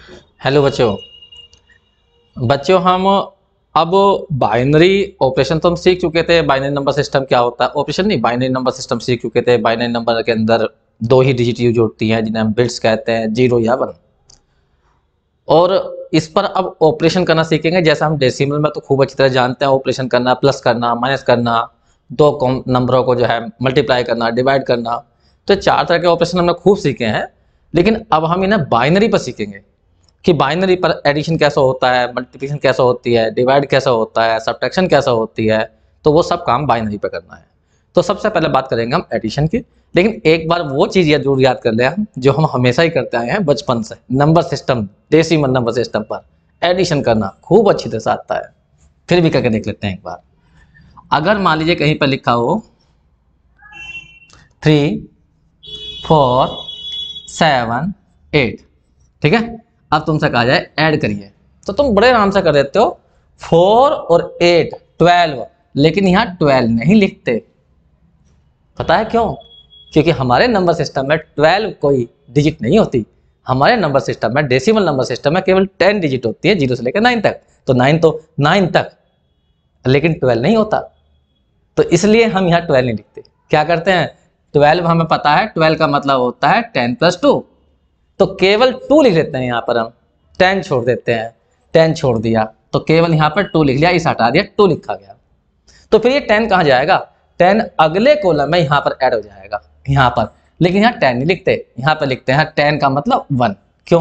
Hello बच्चों। हम अब बाइनरी ऑपरेशन तो हम सीख चुके थे। बाइनरी नंबर सिस्टम क्या होता है, ऑपरेशन नहीं, बाइनरी नंबर सिस्टम सीख चुके थे। बाइनरी नंबर के अंदर दो ही डिजिट यूज होती हैं जिन्हें हम बिट्स कहते हैं, 0 या 1। और इस पर अब ऑपरेशन करना सीखेंगे। जैसा हम डेसिमल में तो खूब अच्छी तरह जानते हैं, ऑपरेशन करना, प्लस करना, माइनस करना, दो नंबरों को जो है मल्टीप्लाई करना, डिवाइड करना। तो 4 तरह के ऑपरेशन हमने खूब सीखे हैं। लेकिन अब हम इन्हें बाइनरी पर सीखेंगे कि बाइनरी पर एडिशन कैसा होता है, मल्टीप्लिकेशन कैसा होती है, डिवाइड कैसा होता है, सब्ट्रैक्शन कैसा होती है। तो वो सब काम बाइनरी पे करना है। तो सबसे पहले बात करेंगे हम एडिशन की। लेकिन एक बार वो चीज़ जरूर याद कर लें हम, जो हम हमेशा ही करते आए हैं बचपन से, number system, decimal number system पर एडिशन करना खूब अच्छी तरह से आता है। फिर भी करके देख लेते हैं एक बार। अगर मान लीजिए कहीं पर लिखा हो 3 4 7 8, ठीक है। अब तुमसे कहा जाए ऐड करिए, तो तुम बड़े आराम से कर देते हो। 4 और 8 12, लेकिन यहाँ 12 नहीं लिखते। पता है क्यों? क्योंकि हमारे नंबर सिस्टम में 12 कोई डिजिट नहीं होती। हमारे नंबर सिस्टम में, डेसिमल नंबर सिस्टम में केवल 10 डिजिट होती है, 0 से लेकर 9 तक। तो 9 तक, लेकिन 12 नहीं होता। तो इसलिए हम यहाँ 12 नहीं लिखते। क्या करते हैं, 12 हमें पता है, 12 का मतलब होता है 10 + 2। तो केवल 2 लिख लेते हैं यहाँ पर हम, 10 छोड़ देते हैं। 10 छोड़ दिया तो केवल यहाँ पर 2 लिख लिया, इस हटा दिया, 2 लिखा गया। तो फिर ये 10 कहाँ जाएगा? 10 अगले कॉलम में यहाँ पर ऐड हो जाएगा, यहाँ पर। लेकिन यहाँ 10 नहीं लिखते, यहाँ पर लिखते हैं 10 का मतलब 1। क्यों?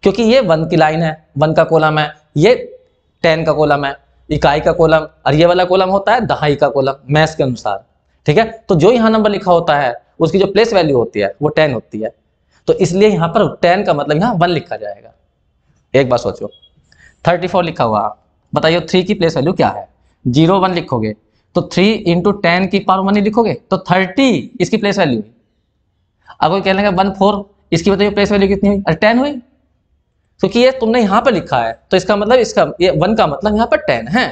क्योंकि ये 1 की लाइन है, 1 का कॉलम है, ये 10 का कॉलम है, इकाई का कॉलम, और ये वाला कॉलम होता है दहाई का कॉलम, मैथ्स के अनुसार। ठीक है, तो जो यहाँ नंबर लिखा होता है उसकी जो प्लेस वैल्यू होती है वो 10 होती है। तो इसलिए यहाँ पर 10 का मतलब यहाँ 1 लिखा जाएगा। एक बार सोचो, 34 लिखा हुआ, बताइए 3 की प्लेस वैल्यू क्या है? 0 1 लिखोगे तो 3 × 10 की पावर 1 ही लिखोगे, तो 30 इसकी प्लेस वैल्यू। अब कोई कह लेंगे 1 4, इसकी बताइए प्लेस वैल्यू कितनी हुई? अरे 10 हुई, क्योंकि ये तुमने यहाँ पर लिखा है, तो इसका मतलब इसका ये 1 का मतलब यहाँ पर 10 है।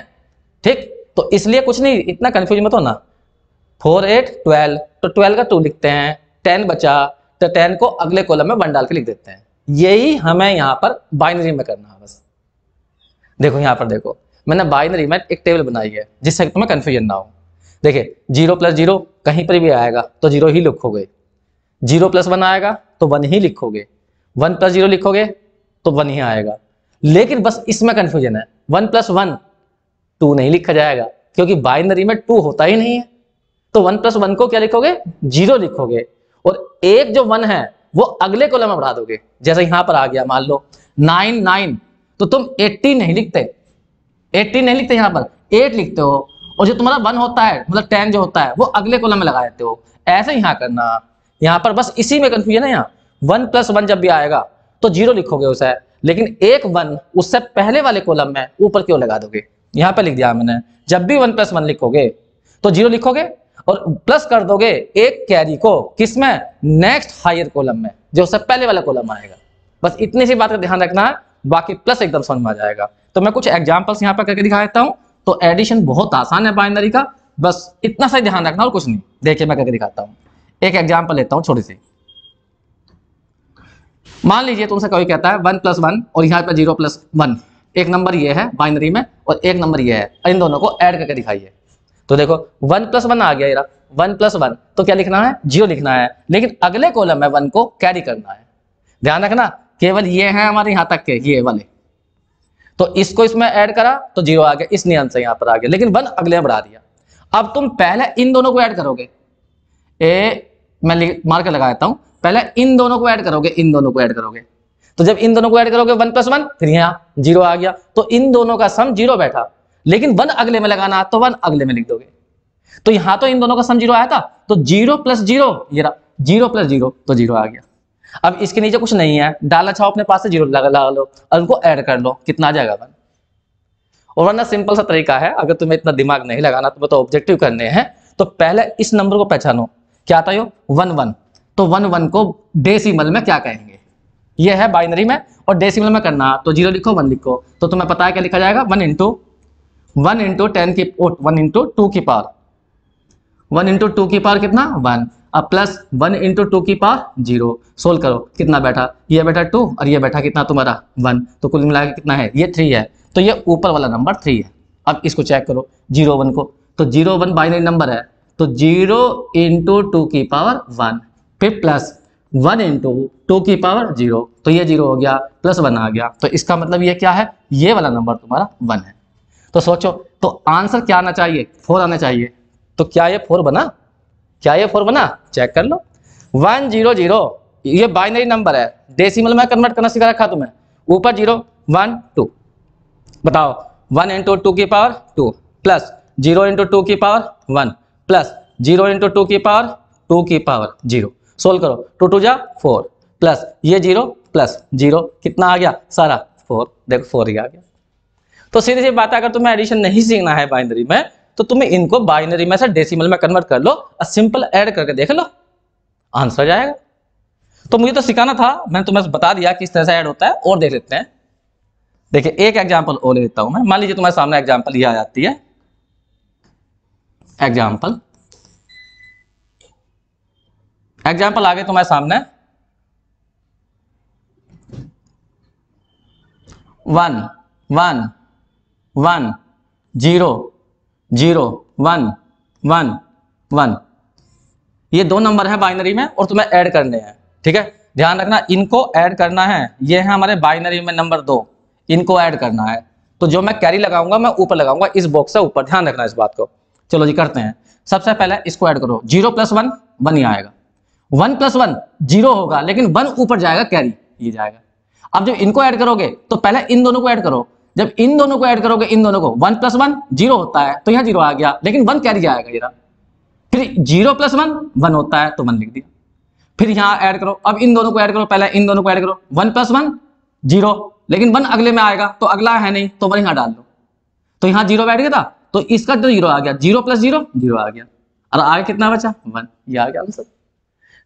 ठीक, तो इसलिए कुछ नहीं, इतना कंफ्यूज मत होना। 4 8 12, तो 12 का 2 लिखते हैं, 10 बचा, तो 10 को अगले कॉलम में 1 डाल के लिख देते हैं। यही हमें यहाँ पर बाइनरी में करना है बस। देखो यहाँ पर देखो, मैंने बाइनरी में एक टेबल बनाई है जिससे तुम्हें कंफ्यूजन ना हो। देखिए 0 + 0 कहीं पर भी आएगा तो 0 ही लिखोगे, 0 + 1 आएगा तो 1 ही लिखोगे, 1 + 0 लिखोगे तो 1 ही आएगा। लेकिन बस इसमें कंफ्यूजन है, 1 + 1 2 नहीं लिखा जाएगा, क्योंकि बाइनरी में 2 होता ही नहीं है। तो 1 + 1 को क्या लिखोगे? 0 लिखोगे, और एक जो 1 है वो अगले कॉलम में बढ़ा दोगे। जैसे यहां पर आ गया, मान लो 9 9, तो तुम 80 नहीं लिखते, 80 नहीं लिखते, यहाँ पर 8 लिखते हो। और जो तुम्हारा 1 होता है, मतलब 10 जो होता है, वो अगले कॉलम में लगा देते हो। ऐसे यहाँ करना, यहाँ पर बस इसी में कंफ्यूजन है। यहाँ 1 + 1 जब भी आएगा तो 0 लिखोगे उसे, लेकिन एक 1 उससे पहले वाले कॉलम में ऊपर क्यों लगा दोगे? यहाँ पर लिख दिया मैंने, जब भी 1 + 1 लिखोगे तो 0 लिखोगे और प्लस कर दोगे एक कैरी को, किसमें? नेक्स्ट हायर कॉलम में, जो उससे पहले वाला कॉलम आएगा। बस इतनी सी बात का ध्यान रखना है, बाकी प्लस एकदम समझ में आ जाएगा। तो मैं कुछ एग्जांपल्स यहाँ पर करके दिखा देता हूँ। तो एडिशन बहुत आसान है बाइनरी का, बस इतना सा ध्यान रखना और कुछ नहीं। देखिए मैं करके दिखाता हूँ, एक एग्जांपल लेता हूँ छोटी सी। मान लीजिए तुमसे कोई कहता है 1 + 1 और यहाँ पर 0 + 1, एक नंबर ये है बाइनरी में और एक नंबर ये है, इन दोनों को ऐड करके दिखाइए। तो देखो 1 + 1 आ गया, यार 1 + 1 तो क्या लिखना है? 0 लिखना है, लेकिन अगले कॉलम में 1 को कैरी करना है। ध्यान रखना, केवल ये है हमारे यहाँ तक के, ये वाले। तो इसको इसमें ऐड करा तो 0 आ गया, इस नियम से यहाँ पर आ गया, लेकिन 1 अगले में बढ़ा दिया। अब तुम पहले इन दोनों को ऐड करोगे, मैं मार्कर लगा देता हूँ, पहले इन दोनों को ऐड करोगे, इन दोनों को ऐड करोगे। तो जब इन दोनों को ऐड करोगे 1 + 1, फिर यहाँ 0 आ गया, तो इन दोनों का सम 0 बैठा, लेकिन 1 अगले में लगाना तो 1 अगले में लिख दोगे। तो यहाँ तो इन दोनों का सम 0 आया था, तो 0 + 0, ये रहा 0 + 0, तो 0 आ गया। अब इसके नीचे कुछ नहीं है, डाला छाओ अपने पास से 0 लगा लो और उनको ऐड कर लो, कितना आ जाएगा 1। और वरना सिंपल सा तरीका है, अगर तुम्हें इतना दिमाग नहीं लगाना, तुम्हें तो ऑब्जेक्टिव करने हैं, तो पहले इस नंबर को पहचानो, क्या आता है? 1 1, तो 1 1 को डेसिमल में क्या कहेंगे? ये है बाइनरी में, और डेसिमल में करना तो 0 लिखो 1 लिखो, तो तुम्हें पता है क्या लिखा जाएगा? 1 × 1 × 10 की 1 × 2 की पावर, 1 × 2 की पावर कितना? 1। अब प्लस 1 इंटू 2 की पावर 0, सोल्व करो कितना बैठा, ये बैठा 2 और ये बैठा कितना तुम्हारा 1, तो कुल मिला के कितना है, ये 3 है, तो ये ऊपर वाला नंबर 3 है। अब इसको चेक करो 0 1 को, तो 0 1 बाइनरी नंबर है, तो 0 इंटू 2 की पावर 1, फिर प्लस 1 इंटू 2 की पावर 0, तो ये 0 हो गया, प्लस 1 आ गया, तो इसका मतलब ये क्या है, ये वाला नंबर तुम्हारा 1 है। तो सोचो, तो आंसर क्या आना चाहिए, 4 आना चाहिए। तो क्या ये 4 बना, क्या ये 4 बना, चेक कर लो। 1 0 0 ये बाइनरी नंबर है, डेसिमल में कन्वर्ट करना सिखा रखा तुम्हें, ऊपर 0 1 2, बताओ 1 इंटू 2 की पावर 2 प्लस 0 इंटू 2 की पावर 1 प्लस 0 इंटू 2 की पावर 2 की पावर 0, सोल्व करो 2 2 जा 4 प्लस ये 0 प्लस 0 कितना आ गया सारा 4, देखो 4 ही आ गया। तो सीधी सी बात है, अगर तुम्हें एडिशन नहीं सीखना है बाइनरी में, तो तुम्हें इनको बाइनरी में से डेसिमल में कन्वर्ट कर लो और सिंपल ऐड करके देख लो, आंसर आ जाएगा। तो मुझे तो सिखाना था, मैंने तुम्हें बता दिया किस तरह से ऐड होता है, और देख लेते हैं। देखिए एक एग्जांपल और ले लेता हूं मैं, मान लीजिए तुम्हारे सामने एग्जांपल ये आ जाती है, एग्जांपल आ गए तुम्हारे सामने 1 1 1 0 0 1 1 1, ये दो नंबर है बाइनरी में और तुम्हें ऐड करने हैं, ठीक है। ध्यान रखना इनको ऐड करना है, ये है हमारे बाइनरी में नंबर 2, इनको ऐड करना है। तो जो मैं कैरी लगाऊंगा मैं ऊपर लगाऊंगा इस बॉक्स से ऊपर, ध्यान रखना इस बात को। चलो जी करते हैं, सबसे पहले इसको ऐड करो, 0 प्लस 1 1 ही आएगा, 1 प्लस 1 0 होगा, लेकिन 1 ऊपर जाएगा कैरी ये जाएगा। अब जब इनको ऐड करोगे तो पहले इन दोनों को ऐड करो, जब इन दोनों को ऐड करोगे, इन दोनों को 1 प्लस 1 0 होता है, तो यहाँ 0 आ गया, लेकिन 1 कैरी जाएगा ये रहा। फिर 0 प्लस 1 1 होता है, तो 1 लिख दिया। फिर यहाँ ऐड करो, अब इन दोनों को ऐड करो, पहले इन दोनों को ऐड करो, 1 प्लस 1 0, लेकिन 1 अगले में आएगा, तो अगला है नहीं, तो 1 यहाँ डाल दो, तो यहाँ 0 बैठ गया था, तो इसका जो 0 आ गया, 0 प्लस 0 0 आ गया, और आगे कितना बचा 1, ये आ गया आंसर।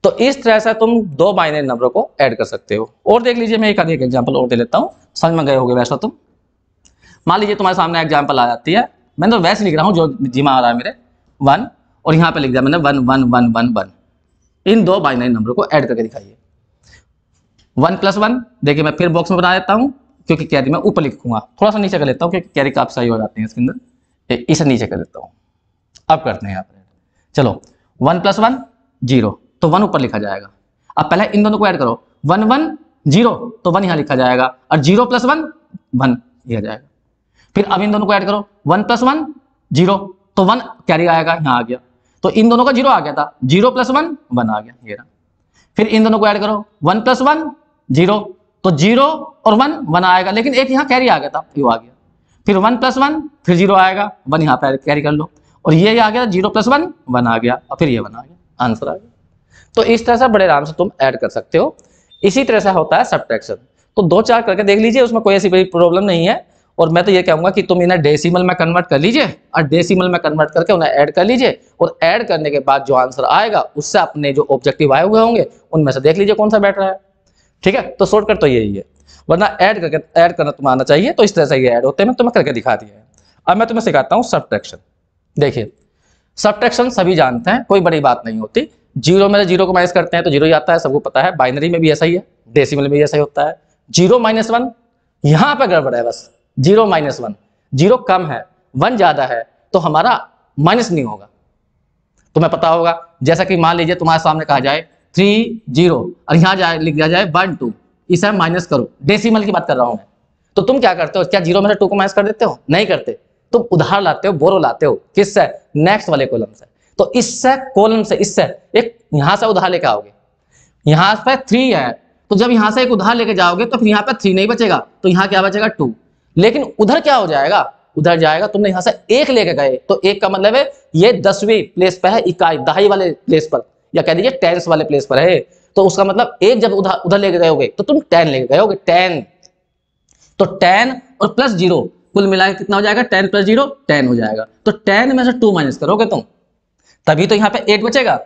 तो इस तरह से तुम दो बाइनरी नंबरों को ऐड कर सकते हो। और देख लीजिए, मैं एक आधी एग्जांपल और दे लेता हूँ, समझ में गए होगे वैसा तुम। मान लीजिए तुम्हारे सामने एग्जांपल आ जाती है, मैंने तो वैसे लिख रहा हूँ जो जी में आ रहा है मेरे 1, और यहाँ पे लिख दिया मैंने 1 1 1 1 1, इन दो बाइनरी नंबर को ऐड करके दिखाइए। 1 प्लस 1 देखिए मैं फिर बॉक्स में बना देता हूँ, क्योंकि कैरी मैं ऊपर लिखूंगा, थोड़ा सा नीचे कर लेता हूँ क्योंकि कैरी काफी सही हो जाती है इसके अंदर, इसे नीचे कर देता हूँ। अब करते हैं यहाँ पर, चलो 1 प्लस 1 0, तो 1 ऊपर लिखा जाएगा। अब पहले इन दोनों को ऐड करो, 1 1 0, तो 1 यहाँ लिखा जाएगा, और 0 प्लस 1 1 ये आ जाएगा। फिर अब इन दोनों को ऐड करो, 1 प्लस 1 0, तो 1 कैरी आएगा, यहाँ आ गया, तो इन दोनों का 0 आ गया था, 0 प्लस 1 1 आ गया, ये रहा। फिर इन दोनों को ऐड करो, 1 प्लस 1 0, तो 0 और 1 1 आएगा, लेकिन एक यहाँ कैरी आ गया था, ये आ गया। फिर 1 प्लस 1 फिर 0 आएगा, 1 यहाँ पे कैरी कर लो, और ये आ गया 0 प्लस 1 1 आ गया, और फिर ये 1 आ गया, आंसर आ गया। तो इस तरह से बड़े आराम से तुम ऐड कर सकते हो। इसी तरह से होता है सब्ट्रैक्शन, तो 2-4 करके देख लीजिए, उसमें कोई ऐसी बड़ी प्रॉब्लम नहीं है। और मैं तो ये कहूंगा कि तुम इन्हें डेसिमल में कन्वर्ट कर लीजिए, और डेसिमल में कन्वर्ट करके उन्हें ऐड कर लीजिए, और ऐड करने के बाद जो आंसर आएगा उससे अपने जो ऑब्जेक्टिव आए हुए होंगे उनमें से देख लीजिए कौन सा बैठ रहा है, ठीक है। तो शॉर्टकट तो यही है, वरना ऐड करना तुम्हें आना चाहिए। तो इस तरह से ये ऐड होते हैं, मैं तुम्हें करके दिखा दिया है। अब मैं तुम्हें सिखाता हूँ सब्ट्रैक्शन। देखिए सब्ट्रैक्शन सभी जानते हैं, कोई बड़ी बात नहीं होती। 0 में 0 को माइनस करते हैं तो 0 ही आता है, सबको पता है। बाइनरी में भी ऐसा ही है, डेसिमल में भी ऐसा ही होता है। 0 - 1 यहाँ पे गड़बड़ है, बस 0 - 1, 0 कम है 1 ज्यादा है, तो हमारा माइनस नहीं होगा। तुम्हें पता होगा, जैसा कि मान लीजिए तुम्हारे सामने कहा जाए 3 0 और यहाँ जाए लिख दिया जाए 1 2, इसे माइनस करो, डेसिमल की बात कर रहा हूं मैं। तो तुम क्या करते हो, क्या 0 में से 2 को माइनस कर देते हो? नहीं करते, तुम उधार लाते हो, बोरो लाते हो, किससे? नेक्स्ट वाले कॉलम से। तो इससे कॉलम से, इससे एक यहां से उधार लेके आओगे, यहां पे 3 है, तो जब यहां से एक उधार लेके जाओगे तो फिर यहाँ पे 3 नहीं बचेगा, तो यहाँ क्या बचेगा 2। लेकिन उधर क्या हो जाएगा, उधर जाएगा, तुमने यहां से 1 लेके गए, तो 1 का मतलब है ये 10वीं प्लेस पे है, इकाई दहाई वाले प्लेस पर, या कह दीजिए टेंस वाले प्लेस पर है। तो उसका मतलब 1 जब उधर लेके गए तो तुम 10 लेके गए, 10। तो 10 और प्लस 0 कुल मिलाकर कितना हो जाएगा? 10 + 0 10 हो जाएगा। तो 10 में से 2 माइनस करोगे तुम, तभी तो यहाँ पे 8 बचेगा,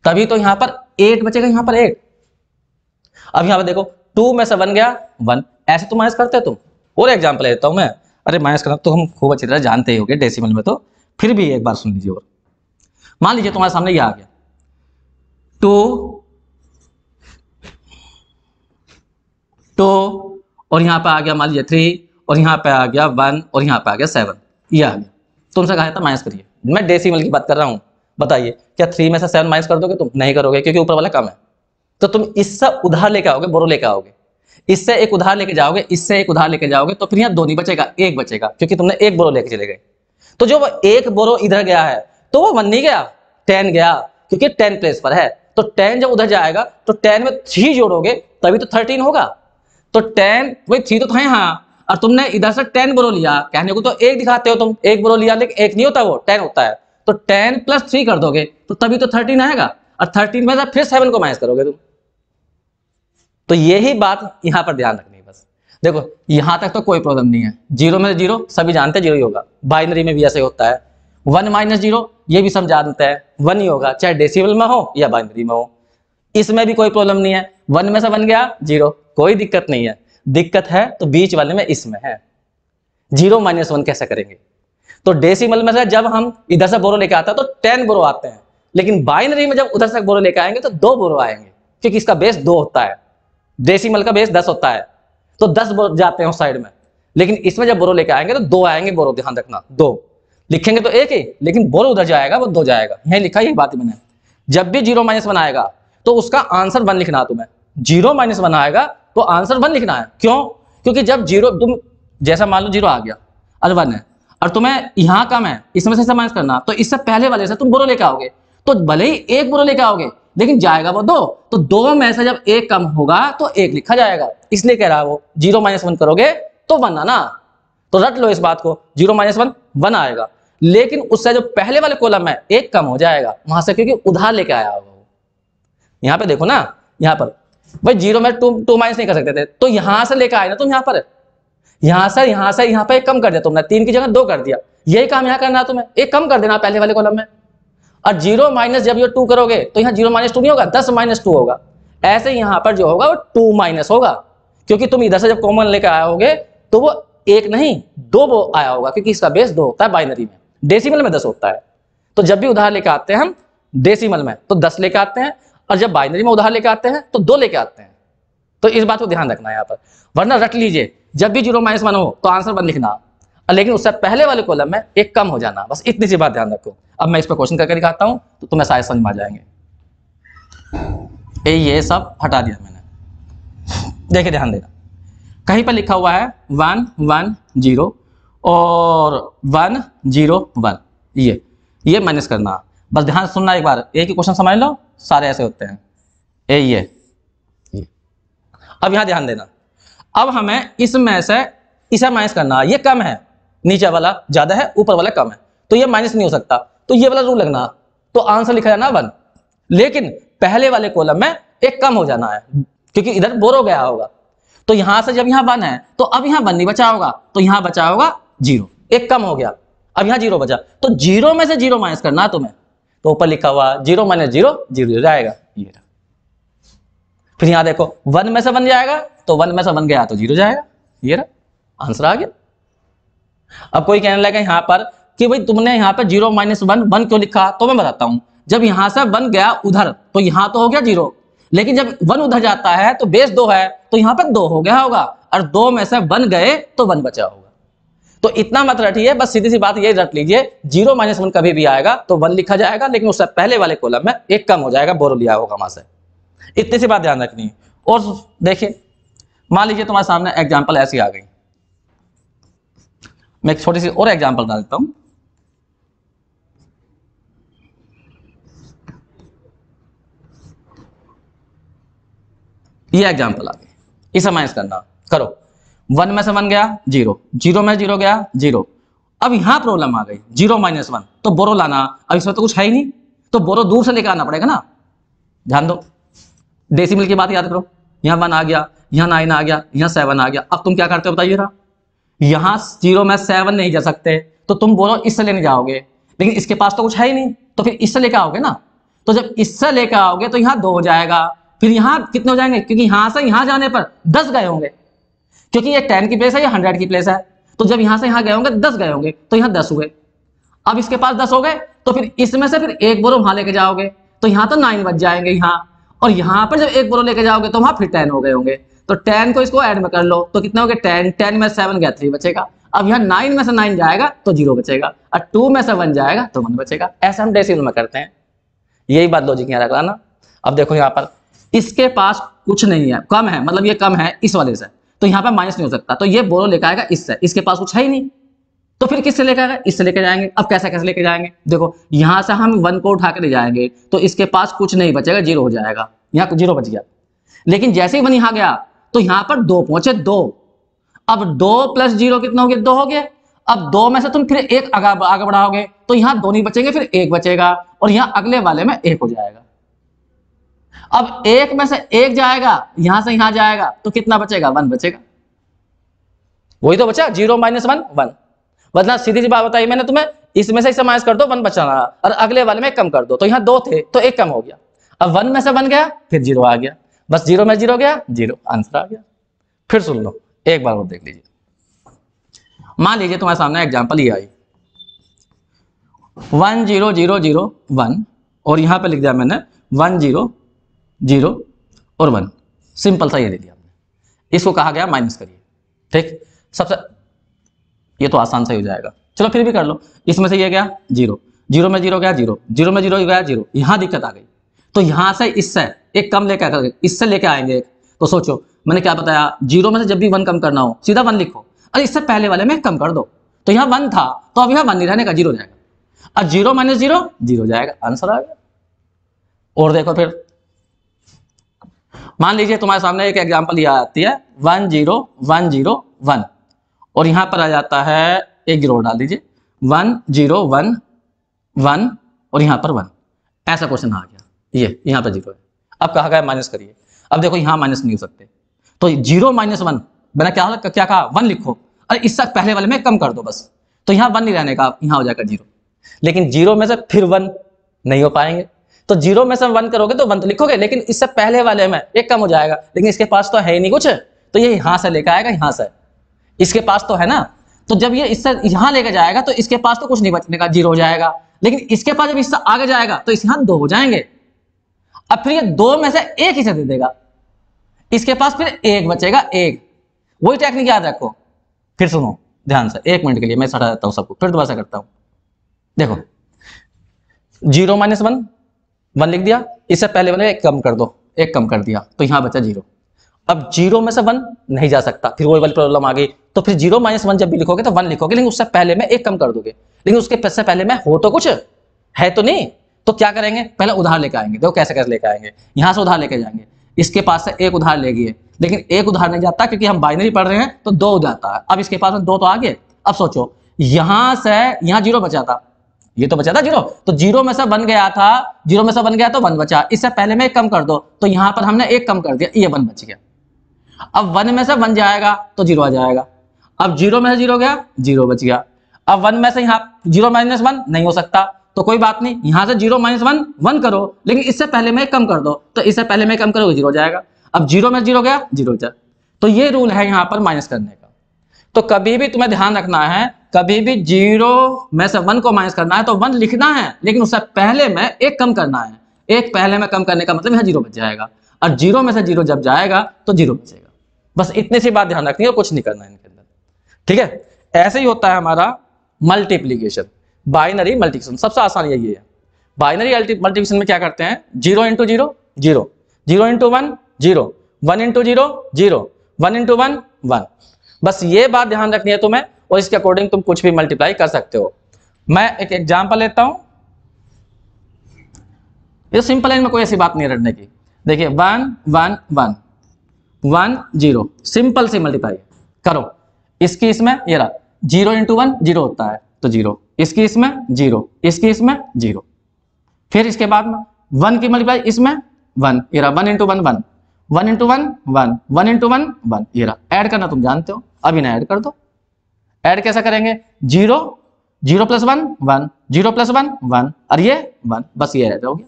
तभी तो यहाँ पर 8 बचेगा, यहाँ पर 8। अब यहाँ पर देखो 2 में से 1 गया 1, ऐसे तो माइनस करते तुम। और एग्जांपल लेता हूं मैं, अरे माइनस करना तो हम खूब अच्छी तरह जानते ही होंगे डेसिमल में, तो फिर भी एक बार सुन लीजिए। और मान लीजिए तुम्हारे सामने ये आ गया 2 और यहाँ पे आ गया मान लीजिए 3 और यहाँ पे आ गया 1 और यहाँ पे आ गया 7, ये आ गया। तुमसे कहा था माइनस करिए, मैं डेसिमल की बात कर रहा हूँ। बताइए क्या 3 में से 7 माइनस कर दोगे? तुम नहीं करोगे क्योंकि ऊपर वाला कम है। तो तुम इससे उधार लेके आओगे, बोरो लेके आओगे, इससे एक उधार लेके जाओगे, इससे एक उधार लेके जाओगे, तो फिर यहाँ 2 नहीं बचेगा, 1 बचेगा क्योंकि तुमने एक बोरो लेके चले गए। तो जो एक बोरो इधर गया है तो वो 1 नहीं गया, 10 गया क्योंकि 10 प्लेस पर है। तो 10 जब उधर जाएगा तो 10 में 3 जोड़ोगे तभी तो 13 होगा। तो 10 वही 3 तो था यहाँ, और तुमने इधर से 10 बोरो लिया, कहने को तो 1 दिखाते हो तुम, 1 बोरो लिया लेकिन 1 नहीं होता, वो 10 होता है। तो 10 + 3 कर दोगे तो तभी तो 13 आएगा, और 13 में से फिर 7 को माइनस करोगे तुम। तो यही बात यहां पर ध्यान रखनी है बस। देखो यहां तक तो कोई प्रॉब्लम नहीं है, 0 में से 0 सभी जानते हैं 0 ही होगा, बाइनरी में भी ऐसे होता है। 1 - 0 ये भी सब जानते हैं 1 ही होगा, चाहे डेसिमल में हो या बाइनरी में हो। इसमें भी कोई प्रॉब्लम नहीं है, 1 में से 1 गया 0, कोई दिक्कत नहीं है। दिक्कत है तो बीच वाले में इसमें है, 0 - 1 कैसे करेंगे? तो डेसिमल में से जब हम इधर से बोरो लेके आते हैं तो 10 बोरो आते हैं, लेकिन बाइनरी में जब उधर से बोरो लेके आएंगे तो 2 बोरो आएंगे क्योंकि इसका बेस 2 होता है, डेसिमल का बेस 10 होता है, तो 10 बोरो जाते हैं उस साइड में। लेकिन इसमें जब बोरो लेके आएंगे तो 2 आएंगे बोरो, ध्यान रखना 2 लिखेंगे तो 1 ही, लेकिन बोरो उधर जाएगा वो 2 जाएगा। यही लिखा है, यही बात मैंने। जब भी 0 - 1 आएगा तो उसका आंसर 1 लिखना है तुम्हें। 0 - 1 आएगा तो आंसर 1 लिखना है। क्यों? क्योंकि जब 0 तुम जैसा मान लो 0 आ गया और 1 है और तुम्हें यहाँ कम है, इसमें से माइनस करना, तो इससे पहले वाले से तुम बोरो लेके आओगे, तो भले ही 1 बोरो लेके आओगे लेकिन जाएगा वो 2, तो 2 में से जब 1 कम होगा तो 1 लिखा जाएगा। इसलिए कह रहा है वो 0 - 1 करोगे तो 1 आना। तो रट लो इस बात को, 0 - 1 आएगा, लेकिन उससे जो पहले वाले कॉलम में 1 कम हो जाएगा वहां से, क्योंकि उधार लेके आया होगा वो। यहाँ पे देखो ना, यहाँ पर भाई 0 में 2 माइनस नहीं कर सकते थे, तो यहां से लेकर आए ना तुम, यहाँ पर यहाँ से यहाँ पे 1 कम कर दिया तुमने, 3 की जगह 2 कर दिया। यही काम यहाँ करना है तुम्हें, 1 कम कर देना पहले वाले कॉलम में। और 0 - जब ये 2 करोगे तो यहाँ 0 - 2 नहीं होगा, 10 - 2 होगा। ऐसे यहाँ पर जो होगा वो 2 - होगा, क्योंकि तुम इधर से जब कॉमन लेकर आए होगे तो वो 1 नहीं 2 वो आया होगा, क्योंकि इसका बेस 2 होता है बाइनरी में, डेसिमल में 10 होता है। तो जब भी उधार लेकर आते हैं हम डेसिमल में तो 10 लेकर आते हैं, और जब बाइनरी में उधार लेकर आते हैं तो 2 लेकर आते हैं। तो इस बात को ध्यान रखना है यहाँ पर, वरना रट लीजिए जब भी 0 - 1 हो तो आंसर 1 लिखना, लेकिन उससे पहले वाले कॉलम में 1 कम हो जाना, बस इतनी सी बात ध्यान रखो। अब मैं इस पर क्वेश्चन करके दिखाता हूं तो तुम्हें शायद समझ में आ जाएंगे। ये सब हटा दिया मैंने, देखिए ध्यान देना, कहीं पर लिखा हुआ है 1 1 0 और 1 0 1, ये माइनस करना। बस ध्यान सुनना एक बार, एक ही क्वेश्चन समझ लो, सारे ऐसे होते हैं। ये अब यहां ध्यान देना, अब हमें इसमें से इसे माइनस करना, ये कम है, नीचे वाला ज्यादा है ऊपर वाला कम है, तो ये माइनस नहीं हो सकता, तो ये वाला रूल लगना, तो आंसर लिखा जाना 1। लेकिन पहले वाले कॉलम में 1 कम हो जाना है, क्योंकि इधर बोरो गया होगा। तो यहां से जब यहाँ 1 है तो अब यहाँ 1 नहीं बचा होगा, तो यहाँ बचा होगा 0, 1 कम हो गया, अब यहाँ 0 बचा, तो 0 में से 0 माइनस करना तुम्हें। तो ऊपर लिखा हुआ 0 - 0 0 जाएगा, ये रहा। फिर यहाँ देखो 1 में से 1 जाएगा, तो 1 में से 1 गया तो 0 जाएगा, ये रहा, आंसर आ गया। अब कोई कहने लगा यहाँ पर कि भाई तुमने यहाँ पर 0 - 1 क्यों लिखा, तो मैं बताता हूं। जब यहां से 1 गया उधर तो यहां तो हो गया 0, लेकिन जब 1 उधर जाता है तो बेस 2 है, तो यहाँ पर 2 हो गया होगा, और 2 में से 1 गए तो 1 बचा होगा। तो इतना मत रटिए, बस सीधी सी बात ये रट लीजिए, 0 - 1 कभी भी आएगा तो 1 लिखा जाएगा, लेकिन उससे पहले वाले कॉलम में 1 कम हो जाएगा, बोरो लिया होगा वहां से। इतनी सी बात ध्यान रखनी है। और देखिए मान लीजिए तुम्हारे सामने एग्जांपल ऐसी आ गई, मैं एक छोटी सी और एग्जांपल डाल देता हूं। ये एग्जांपल आ गई, इसे माइनस करना, करो 1 में से 1 गया 0, 0 में 0 गया 0। अब यहां प्रॉब्लम आ गई 0 - 1, तो बोरो लाना, अब इसमें तो कुछ है ही नहीं, तो बोरो दूर से लेकर आना पड़ेगा ना। ध्यान दो, डेसिमल की बात याद करो, यहाँ 1 आ गया, यहाँ 9 आ गया, यहाँ 7 आ गया। अब तुम क्या करते हो बताइए ना, यहाँ 0 में 7 नहीं जा सकते, तो तुम बोलो इससे लेने जाओगे, लेकिन इसके पास तो कुछ है ही नहीं, तो फिर इससे लेकर आओगे ना। तो जब इससे लेकर आओगे तो यहाँ 2 हो जाएगा, फिर यहाँ कितने हो जाएंगे, क्योंकि यहाँ से यहाँ जाने पर 10 गए होंगे, क्योंकि ये 10 की प्लेस है, ये 100 की प्लेस है। तो जब यहाँ से यहाँ गए होंगे 10 गए होंगे, तो यहाँ 10 हुए। अब इसके पास 10 हो गए तो फिर इसमें से फिर एक बोरो वहां लेके जाओगे तो यहाँ तो 9 बच जाएंगे यहाँ, और यहाँ पर जब एक बोरो लेके जाओगे तो वहां फिर 10 हो गए होंगे। तो 10 को इसको ऐड में कर लो तो कितना हो गया 10, 10 में 7 गया 3 बचेगा। अब यहाँ 9 में से 9 जाएगा तो 0 बचेगा, और 2 में से 1 जाएगा तो 1 बचेगा। ऐसे हम डेसिमल में करते हैं, यही बात लॉजिक यहाँ रखना ना। अब देखो यहाँ पर इसके पास कुछ नहीं है, कम है, मतलब ये कम है इस वाले से, तो यहाँ पर माइनस नहीं हो सकता, तो ये बोरो लेकर आएगा इससे, इसके पास कुछ है ही नहीं, तो फिर किससे लेकर आएगा, इससे लेकर जाएंगे। अब कैसे कैसे लेके जाएंगे, देखो यहाँ से हम 1 को उठा के ले जाएंगे तो इसके पास कुछ नहीं बचेगा, 0 हो जाएगा, यहाँ 0 बच गया। लेकिन जैसे ही 1 यहाँ गया तो यहाँ पर 2 पहुंचे, 2, अब 2 + 0 कितना हो गया, 2 हो गया। अब 2 में से तुम फिर 1 आगे बढ़ाओगे तो यहाँ 2 नहीं बचेंगे, फिर 1 बचेगा, और यहाँ अगले वाले में 1 हो जाएगा। अब 1 में से 1 जाएगा, यहां से यहां जाएगा तो कितना बचेगा, 1 बचेगा, वही तो बचा 0 - 1 1। बदला सीधी सी बात बताई मैंने तुम्हें, इसमें से इसे माइनस कर दो 1 बचा रहा, और अगले वाले में कम कर दो, तो यहाँ 2 थे तो 1 कम हो गया। अब 1 में से 1 गया फिर 0 आ गया, बस 0 में 0 गया 0, आंसर आ गया। फिर सुन लो एक बार और देख लीजिए। मान लीजिए तुम्हारे सामने एग्जांपल ये आई 1 0 0 0 1, और यहां पे लिख दिया मैंने 1 0 0 और 1, सिंपल सा ये ले लिया हमने, इसको कहा गया माइनस करिए। ठीक, सबसे ये तो आसान से हो जाएगा, चलो फिर भी कर लो। इसमें से ये गया 0, 0 में 0 गया 0, 0 में 0 गया 0, यहां दिक्कत आ गई, तो यहां से इससे एक कम लेकर इससे लेके आएंगे। तो सोचो मैंने क्या बताया, 0 में से जब भी 1 कम करना हो सीधा 1 लिखो, और इससे पहले वाले में कम कर दो, तो यहाँ 1 था तो अब यहाँ 1 नहीं रहने का, 0 जाएगा, और 0 - 0 0 जाएगा, आंसर आ गया। और देखो फिर मान लीजिए तुम्हारे सामने एक एग्जांपल ये आती है 1 0 1 0 1, और यहां पर आ जाता है एक 0 डाल दीजिए 1 0 1 1, और यहां पर 1, ऐसा क्वेश्चन आ गया, ये यहां पर 0 है। अब कहा गया माइनस करिए, अब देखो यहां माइनस नहीं हो सकते, तो 0 - 1 मैंने क्या कहा 1 लिखो, अरे इससे पहले वाले में कम कर दो बस, तो यहाँ 1 नहीं रहने का, यहाँ हो जाएगा 0, लेकिन 0 में से फिर 1 नहीं हो पाएंगे, तो 0 में से 1 करोगे तो 1 तो लिखोगे, लेकिन इससे पहले वाले में एक कम हो जाएगा, लेकिन इसके पास तो है ही नहीं कुछ, तो ये यहां से लेकर आएगा, यहां से, इसके पास तो है ना, तो जब ये इससे यहां लेकर जाएगा तो इसके पास तो कुछ नहीं बचने का, 0 हो जाएगा, लेकिन इसके पास जब इससे आगे जाएगा तो इस यहां 2 हो जाएंगे। अब फिर ये 2 में से 1 इसे दे देगा, इसके पास फिर 1 बचेगा, 1, वही टेक्निक याद रखो। फिर सुनो ध्यान से 1 मिनट के लिए मैं हटा देता हूं सबको, फिर दोबारा से करता हूं। देखो 0 - 1 लिख दिया, इससे पहले मैंने 1 कम कर दो, 1 कम कर दिया तो यहां बचा 0। अब 0 में से 1 नहीं जा सकता, फिर वही वाली प्रॉब्लम आ गई, तो फिर 0 - 1 जब भी लिखोगे तो 1 लिखोगे, लेकिन उससे पहले में 1 कम कर दोगे, लेकिन उसके से पहले में हो तो कुछ है तो नहीं, तो क्या करेंगे पहले उधार लेकर आएंगे। देखो कैसे कैसे लेकर आएंगे, यहां से उधार लेके जाएंगे, इसके पास से 1 उधार ले गए, लेकिन 1 उधार नहीं जाता क्योंकि हम बाइनरी पढ़ रहे हैं, तो 2 हो जाता है। अब इसके पास में 2 तो आ गए, अब सोचो यहां से यहां 0 बचा था, ये तो बचा था 0, तो 0 में से 1 गया था, 0 में से 1 गया तो 1 बचा, इससे पहले में 1 कम कर दो, तो यहां पर हमने 1 कम कर दिया, ये 1 बच गया। अब 1 में से 1 जाएगा तो 0 आ जाएगा, अब 0 में से 0 गया 0 बच गया। अब 1 में से यहाँ 0 - 1 नहीं हो सकता, तो कोई बात नहीं, यहां से 0 - 1 करो, लेकिन इससे पहले में 1 कम कर दो, तो इससे पहले में कम करोगे 0 हो जाएगा। अब 0 में 0 गया 0 बचा, तो ये रूल है यहाँ पर माइनस करने का। तो कभी भी तुम्हें ध्यान रखना है, कभी भी 0 में से 1 को माइनस करना है तो 1 लिखना है, लेकिन उससे पहले में 1 कम करना है, 1 पहले में कम करने का मतलब यहाँ 0 बच जाएगा, और 0 में से 0 जब जाएगा तो 0 बचेगा। बस इतनी सी बात ध्यान रखनी है, कुछ नहीं करना है इनके अंदर, ठीक है। ऐसे ही होता है हमारा मल्टीप्लीकेशन, बाइनरी मल्टीप्लिकेशन, सबसे आसान यही है। बाइनरी मल्टीप्लिकेशन में क्या करते हैं, 0 × 0 0, 0 × 1 0, 1 × 0 0, 1 × 1 1, बस ये बात ध्यान रखनी है तुम्हें, और इसके अकॉर्डिंग तुम कुछ भी मल्टीप्लाई कर सकते हो। मैं एक एग्जांपल लेता हूं, ये सिंपल है, इनमें कोई ऐसी बात नहीं रटने की। देखिए 1 1 1 1 0, सिंपल सी मल्टीप्लाई करो, इसकी इसमें ये रहा 0 × 1 0 होता है तो 0, इसकी इसमें 0, इसकी इसमें 0, फिर इसके बाद में 1 की मल्टीप्लाई इसमें 1, ये रहा 1 × 1 1, 1 × 1 1, 1 × 1 1, ये रहा। ऐड करना तुम जानते हो, अब इन्हें ऐड कर दो। ऐड कैसा करेंगे, 0 0 + 1 1, 0 + 1 1, और ये 1, बस ये ऐड हो गया।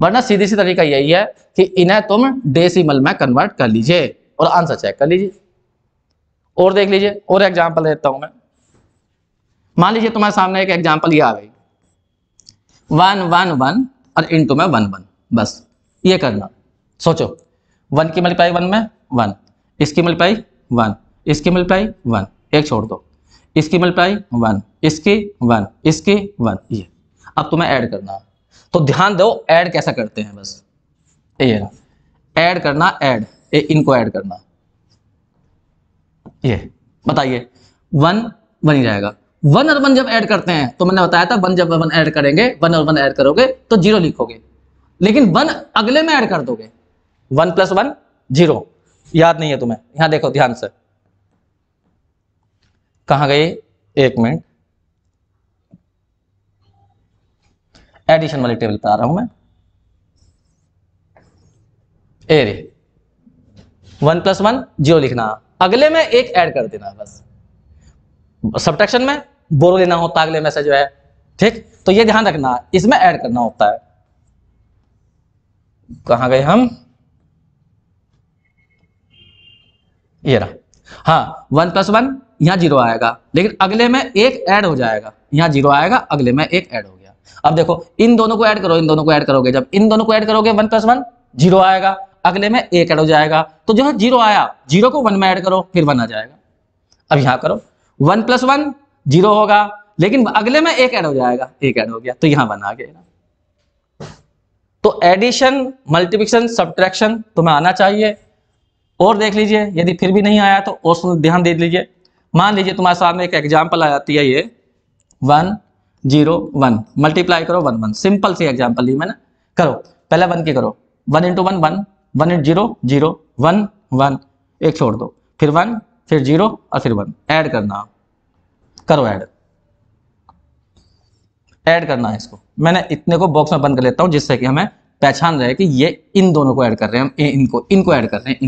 वरना सीधी सी तरीका यही है कि इन्हें तुम डेसिमल में कन्वर्ट कर लीजिए और आंसर चेक कर लीजिए। और देख लीजिए, और एग्जांपल देता हूं मैं। मान लीजिए तुम्हारे सामने एक एग्जांपल ये आ गई 1 1 1 और इनटू में 1 1, बस ये करना। सोचो 1 की मल्टीप्लाई 1 में 1, इसकी मल्टीप्लाई 1, इसकी मल्टीप्लाई 1, एक छोड़ दो, इसकी मल्टीप्लाई 1, इसकी 1, इसकी 1, ये। अब तुम्हें ऐड करना, तो ध्यान दो ऐड कैसा करते हैं, बस ये ऐड करना, ऐड इनको ऐड करना। ये बताइए 1 1 ही जाएगा। 1 और 1 जब ऐड करते हैं तो मैंने बताया था 1 जब 1 ऐड करेंगे, 1 और 1 ऐड करोगे तो 0 लिखोगे, लेकिन 1 अगले में ऐड कर दोगे, 1 + 1 0। याद नहीं है तुम्हें? यहां देखो ध्यान से, कहां गई, एक मिनट, एडिशन वाली टेबल पर आ रहा हूं मैं। ए रे 1 + 1 0 लिखना, अगले में एक ऐड कर देना, बस। सब्ट्रैक्शन में बोरो लेना होता है अगले में से जो है, ठीक। तो ये ध्यान रखना, इसमें ऐड करना होता है। कहां गए हम, ये रहा। हाँ 1 + 1 यहां 0 आएगा, लेकिन अगले में एक ऐड हो जाएगा, यहां 0 आएगा, अगले में एक ऐड हो गया। अब देखो इन दोनों को ऐड करो, इन दोनों को ऐड करोगे, जब इन दोनों को ऐड करोगे 1 + 1 0 आएगा, अगले में एक ऐड हो जाएगा, तो जो है 0 आया, 0 को 1 में ऐड करो, फिर 1 आ जाएगा। अब यहां करो 1 + 1 0 होगा, लेकिन अगले में एक ऐड हो जाएगा, एक ऐड हो गया, तो यहां 1 आ गया। तो एडिशन, मल्टीप्लिकेशन, सब्ट्रैक्शन तुम्हें आना चाहिए। और देख लीजिए, यदि फिर भी नहीं आया तो और ध्यान दे लीजिए। मान लीजिए तुम्हारे सामने एक एग्जाम्पल आ जाती है, ये 1 0 1 मल्टीप्लाई करो 1 1, सिंपल सी एग्जाम्पल ली मैंने। करो पहले 1 की करो, 1 × 1 1, 1 × 0 0, 1 1, एक छोड़ दो, फिर 1, फिर 0 और फिर 1, ऐड करना। करो ऐड करना है इसको। मैंने इतने को बॉक्स में बंद कर लेता हूं, जिससे कि हमें पहचान रहे कि ये इन दोनों को ऐड कर रहे हैं हम, इनको ऐड कर रहे हैं,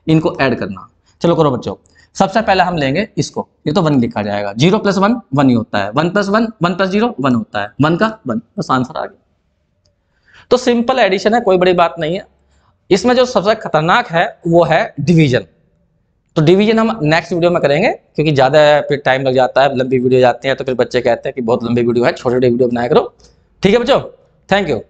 इनको ऐड करना। चलो करो बच्चों, सबसे पहले हम लेंगे इसको, ये तो 1 लिखा जाएगा, 0 + 1 1 ही होता है, 1 + 1 1 + 0 1 होता है, 1 का 1, बस आंसर आ गया। तो सिंपल एडिशन है, कोई बड़ी बात नहीं है। इसमें जो सबसे खतरनाक है वो है डिवीजन। तो डिवीजन हम नेक्स्ट वीडियो में करेंगे, क्योंकि ज्यादा फिर टाइम लग जाता है, लंबी वीडियो जाती है, तो फिर बच्चे कहते हैं कि बहुत लंबी वीडियो है, छोटे छोटे वीडियो बनाया करो। ठीक है बच्चों, थैंक यू।